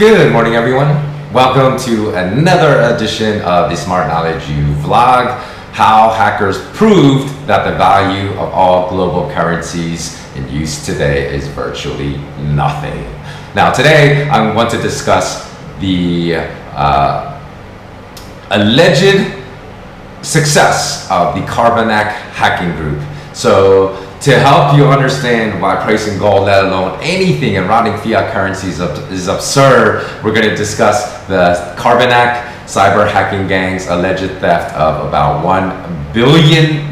Good morning, everyone. Welcome to another edition of the Smart Knowledge U vlog, how hackers proved that the value of all global currencies in use today is virtually nothing. Now today I want to discuss the alleged success of the Carbonac hacking group. So to help you understand why pricing gold, let alone anything and routing fiat currencies is absurd, we're going to discuss the Carbonac cyber hacking gang's alleged theft of about $1 billion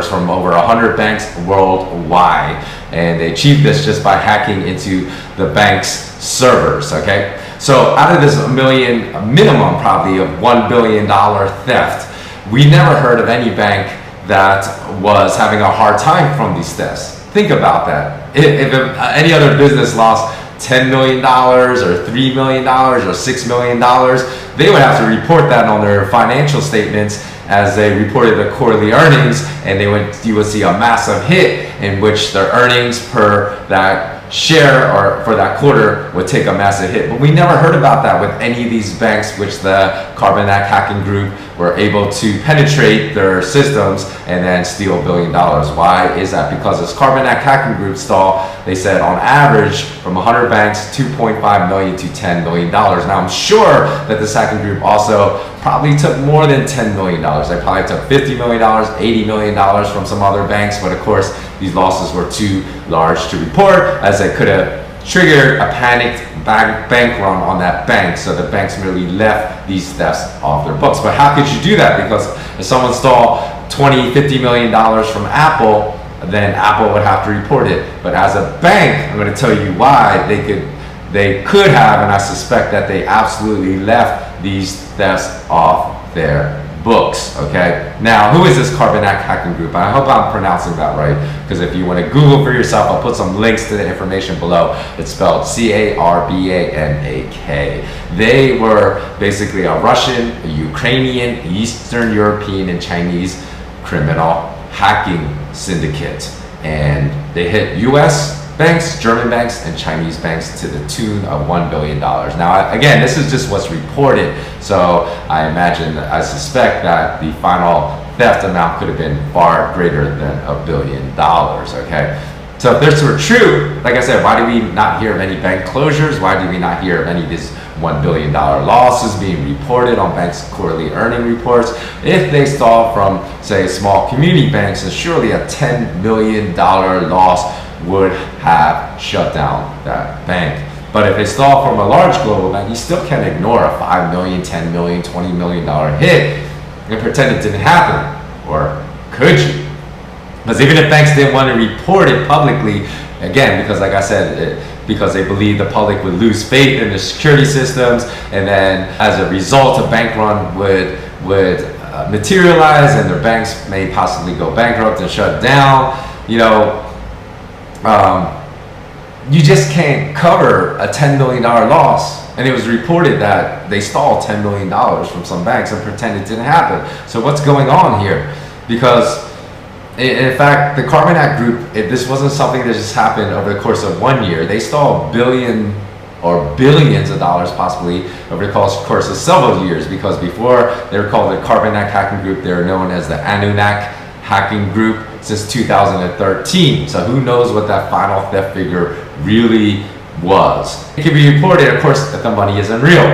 from over 100 banks worldwide. And they achieved this just by hacking into the bank's servers, okay? So out of this minimum probably of $1 billion theft, we never heard of any bank that was having a hard time from these thefts. Think about that. If any other business lost $10 million or $3 million or $6 million, they would have to report that on their financial statements as they reported their quarterly earnings, and you would see a massive hit in which their earnings per that share or for that quarter would take a massive hit. But we never heard about that with any of these banks which the Carbonac hacking group were able to penetrate their systems and then steal $1 billion. Why is that? Because this Carbonac hacking group stole, they said on average from 100 banks, $2.5 million to $10 million. Now I'm sure that this hacking group also probably took more than $10 million. They probably took $50 million, $80 million from some other banks, but of course these losses were too large to report, as they could have triggered a panicked bank run on that bank, so the banks merely left these thefts off their books. But how could you do that? Because if someone stole $20-50 million from Apple, then Apple would have to report it. But as a bank, I'm going to tell you why they could have, and I suspect that they absolutely left these thefts off their books. Okay, now who is this Carbonac hacking group? I hope I'm pronouncing that right, because if you want to Google for yourself, I'll put some links to the information below. It's spelled C-A-R-B-A-N-A-K. They were basically a Russian, a Ukrainian, Eastern European, and Chinese criminal hacking syndicate, and they hit US banks, German banks, and Chinese banks to the tune of $1 billion. Now, again, this is just what's reported, so I suspect that the final theft amount could have been far greater than $1 billion, okay? So if this were true, like I said, why do we not hear of any bank closures? Why do we not hear of any of these $1 billion losses being reported on banks' quarterly earning reports? If they stole from, say, small community banks, then surely a $10 million loss would have shut down that bank. But if they stole from a large global bank, you still can't ignore a $5 million, $10 million, $20 million hit and pretend it didn't happen. Or could you? Because even if banks didn't want to report it publicly, again, because like I said, because they believe the public would lose faith in the security systems, and then as a result, a bank run would materialize, and their banks may possibly go bankrupt and shut down. You just can't cover a $10 million loss. And it was reported that they stole $10 million from some banks and pretend it didn't happen. So what's going on here? Because in fact, the Carbonac group, if this wasn't something that just happened over the course of 1 year, they stole $1 billion or billions of dollars possibly over the course of several years, because before they were called the Carbonac hacking group, they were known as the Anunnaki hacking group since 2013. So who knows what that final theft figure really was. It can be reported, of course, that the money isn't real,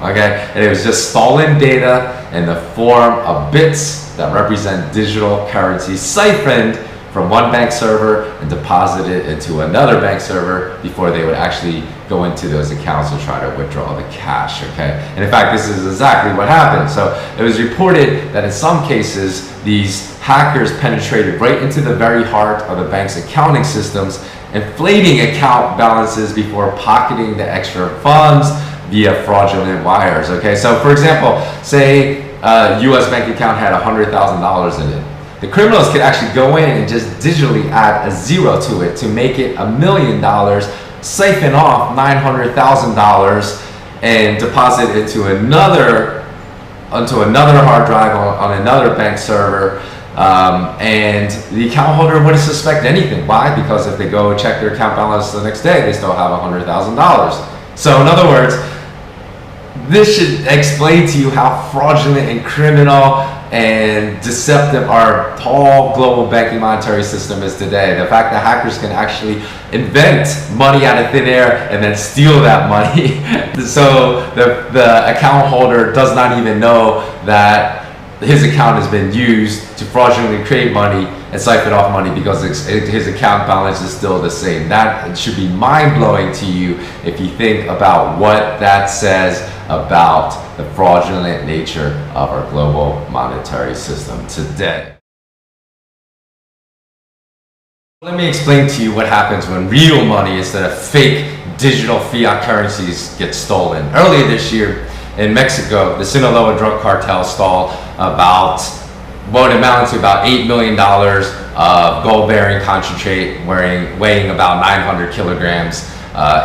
okay? And it was just stolen data in the form of bits that represent digital currency siphoned from one bank server and deposited into another bank server before they would actually go into those accounts and try to withdraw the cash, okay? And in fact, this is exactly what happened. So it was reported that in some cases, these hackers penetrated right into the very heart of the bank's accounting systems, inflating account balances before pocketing the extra funds via fraudulent wires, okay? So for example, say a US bank account had $100,000 in it. The criminals could actually go in and just digitally add a zero to it to make it $1 million, siphon off $900,000 and deposit it into another hard drive on another bank server, and the account holder wouldn't suspect anything. Why? Because if they go check their account balance the next day, they still have $100,000. So in other words, this should explain to you how fraudulent and criminal and deceptive our whole global banking monetary system is today. The fact that hackers can actually invent money out of thin air and then steal that money. So the account holder does not even know that his account has been used to fraudulently create money and siphon off money because his account balance is still the same. That should be mind-blowing to you if you think about what that says about the fraudulent nature of our global monetary system today. Let me explain to you what happens when real money instead of fake digital fiat currencies get stolen. Earlier this year in Mexico, the Sinaloa drug cartel stole about what amounted to about $8 million of gold-bearing concentrate weighing about 900 kilograms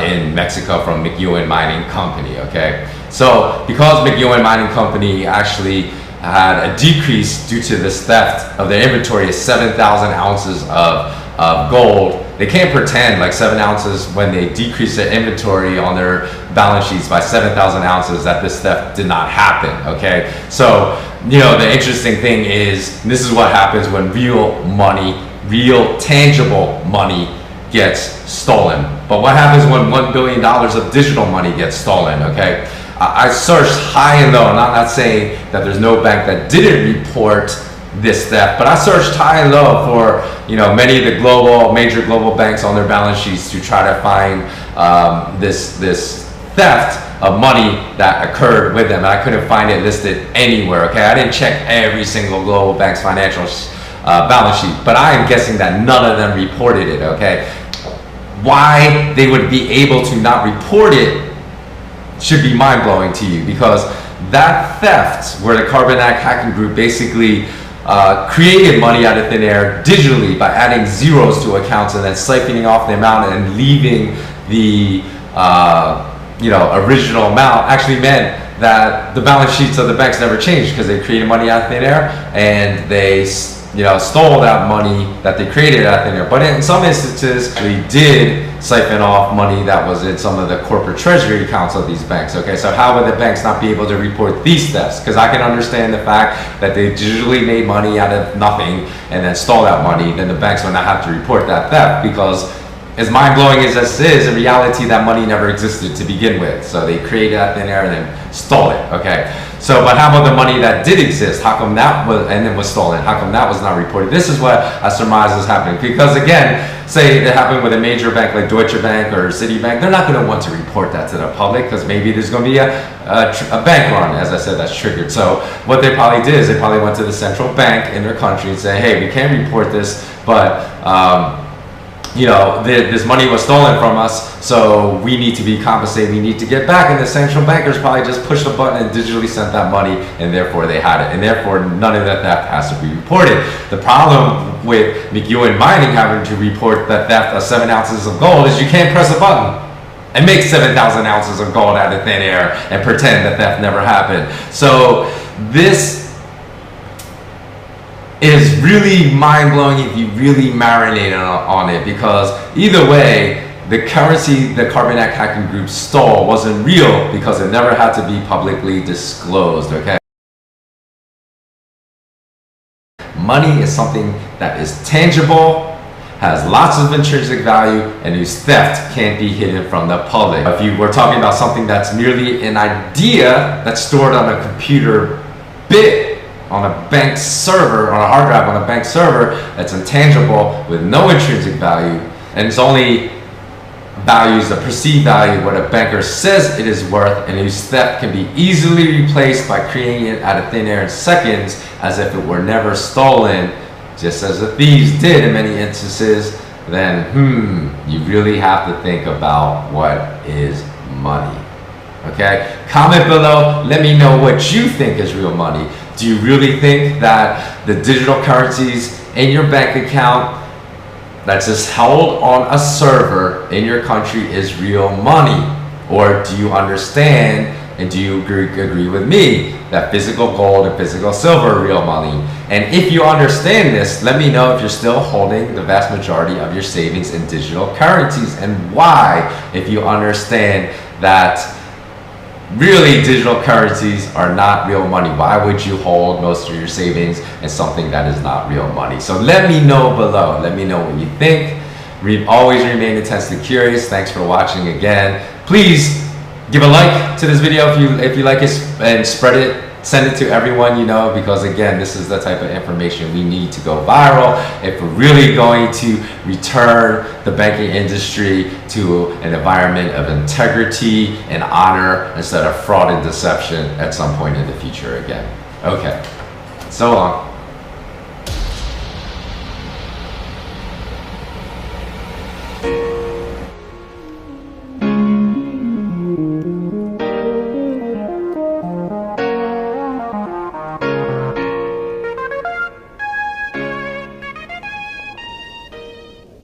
in Mexico from McEwen Mining Company, okay? So because McEwen Mining Company actually had a decrease due to this theft of their inventory of 7,000 ounces of gold, they can't pretend like 7 ounces when they decrease their inventory on their balance sheets by 7,000 ounces that this theft did not happen, okay? So, you know, the interesting thing is, this is what happens when real money, real tangible money gets stolen. But what happens when $1 billion of digital money gets stolen, okay? I searched high and low, and I'm not saying that there's no bank that didn't report this theft, but I searched high and low for, you know, many of the major global banks on their balance sheets to try to find this theft of money that occurred with them, and I couldn't find it listed anywhere, okay? I didn't check every single global bank's financial balance sheet, but I am guessing that none of them reported it, okay? Why they would be able to not report it should be mind-blowing to you, because that theft, where the Carbanak hacking group basically created money out of thin air digitally by adding zeros to accounts and then siphoning off the amount and leaving the original amount, actually meant that the balance sheets of the banks never changed because they created money out of thin air and they stole that money that they created out of thin air. But in some instances, they did siphon off money that was in some of the corporate treasury accounts of these banks. Okay, so how would the banks not be able to report these thefts? Because I can understand the fact that they digitally made money out of nothing and then stole that money, then the banks would not have to report that theft, because as mind-blowing as this is, in reality that money never existed to begin with. So they created that thin air and then stole it, okay? So, but how about the money that did exist? How come that was, and then was stolen? How come that was not reported? This is what I surmise is happening. Because again, say it happened with a major bank like Deutsche Bank or Citibank, they're not gonna want to report that to the public because maybe there's gonna be a bank run, as I said, that's triggered. So what they probably did is they probably went to the central bank in their country and say, hey, we can't report this, but this money was stolen from us, so we need to be compensated, we need to get back. And the central bankers probably just pushed a button and digitally sent that money, and therefore they had it. And therefore none of that theft has to be reported. The problem with McEwen Mining having to report that theft of 7 ounces of gold is you can't press a button and make 7,000 ounces of gold out of thin air and pretend that theft never happened. So this is really mind-blowing if you really marinate on it, because either way, the currency the Carbanak hacking group stole wasn't real because it never had to be publicly disclosed, okay? Money is something that is tangible, has lots of intrinsic value, and whose theft can't be hidden from the public. If you were talking about something that's merely an idea that's stored on a computer bit, on a bank server, on a hard drive on a bank server, that's intangible with no intrinsic value, and it's only values the perceived value what a banker says it is worth, and whose theft can be easily replaced by creating it out of thin air in seconds as if it were never stolen, just as the thieves did in many instances, then you really have to think about what is money. Okay, comment below, let me know what you think is real money. Do you really think that the digital currencies in your bank account that's just held on a server in your country is real money? Or do you understand and do you agree with me that physical gold and physical silver are real money? And if you understand this, let me know if you're still holding the vast majority of your savings in digital currencies, and why, if you understand that really digital currencies are not real money. Why would you hold most of your savings in something that is not real money? So let me know below. Let me know what you think. Always remain intensely curious. Thanks for watching again. Please give a like to this video if you like it, and spread it. Send it to everyone you know, because again, this is the type of information we need to go viral if we're really going to return the banking industry to an environment of integrity and honor instead of fraud and deception at some point in the future again. Okay, so long.